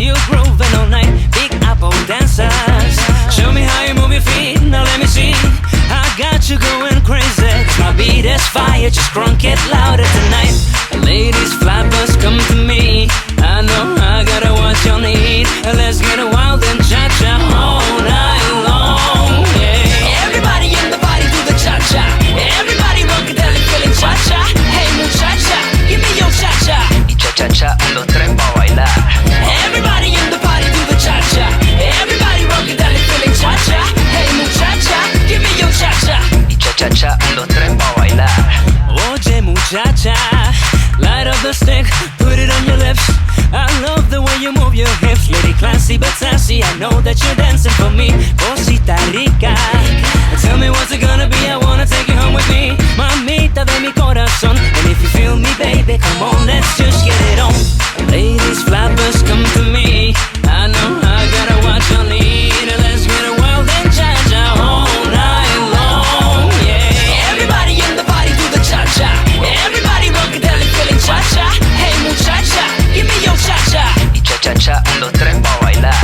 you grooving all night. Big Apple dancers, show me how you move your feet. Now let me see. I got you going crazy. My beat is fire, just crunk it louder tonight. Ladies, flappers, come to me. I know I gotta what you need. Let's get wild and cha-cha all night long. Yeah. Everybody in the party do the cha-cha. Everybody rockadelic feeling cha-cha. Hey muchacha, give me your cha-cha. Y cha-cha-cha a los tres pa' bailar. Everybody in the party do the cha-cha. Everybody rockadelic feeling cha-cha. Hey muchacha, give me your cha-cha. Y cha-cha-cha a los tres pa' bailar. Oye muchacha, light up the stick, put it on your lips. I love the way you move your hips, lady classy but sassy. I know that you're dancing for me, cosita rica. Tell me what's it gonna be, I wanna take you home with me. Mamita de mi corazón, and if you feel me baby, come on, let's just get it on. Ladies, flappers, come to me. I know I gotta what you need. Let's get wild and cha-cha all night long, yeah. Everybody in the party do the cha-cha. Everybody rockadelic feeling cha-cha. Hey muchacha, give me your cha-cha. Y cha-cha-cha a los tres pa' bailar.